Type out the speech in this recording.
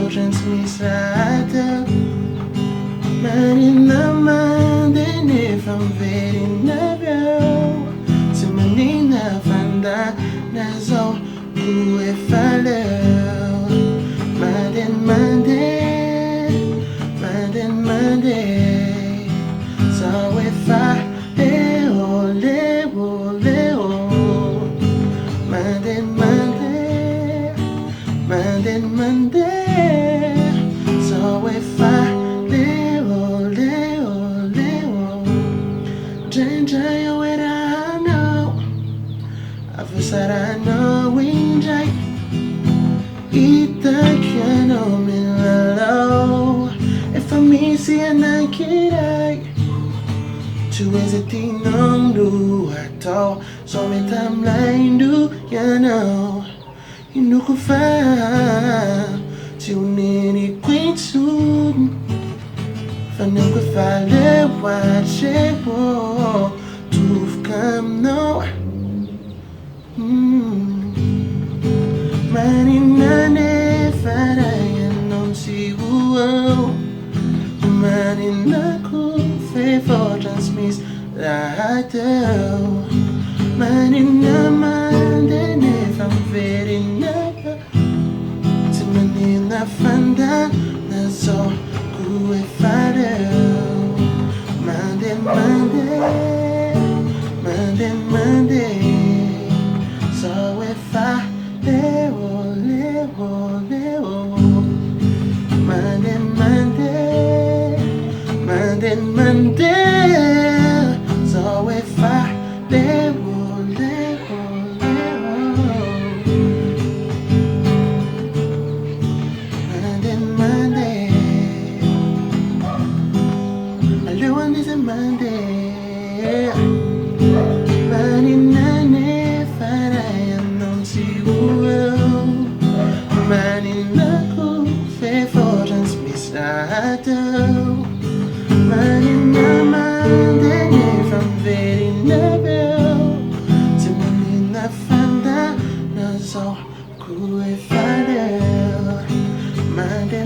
transmissada. Marina mandene from very nabel. To menina fanda nazo kue faleu. Mande. So if I leo. Mande. So if I leo. Ginger, what I know. I've said I know enjoy. Ita que não me lalou. If I miss you and I kirai. Tu hesitate não do at all. So me timeline do you know. You know que faz. Tu nem conheço. Fanam que fale what chegou. Tu fica não. Marina ne faraya non si uau. Marina ku fe for transmiss radio. Marina mande ne from very never. To menina fanda na so ku e fareu. Mande. So if I leo. Mande. So if I leo. Mande. Alone is a Monday. Marina ne faraya non si uau. Marina ku fe for transmissado. Marina mande from very nabel. To menina fanda na so ku e fareu. Mande.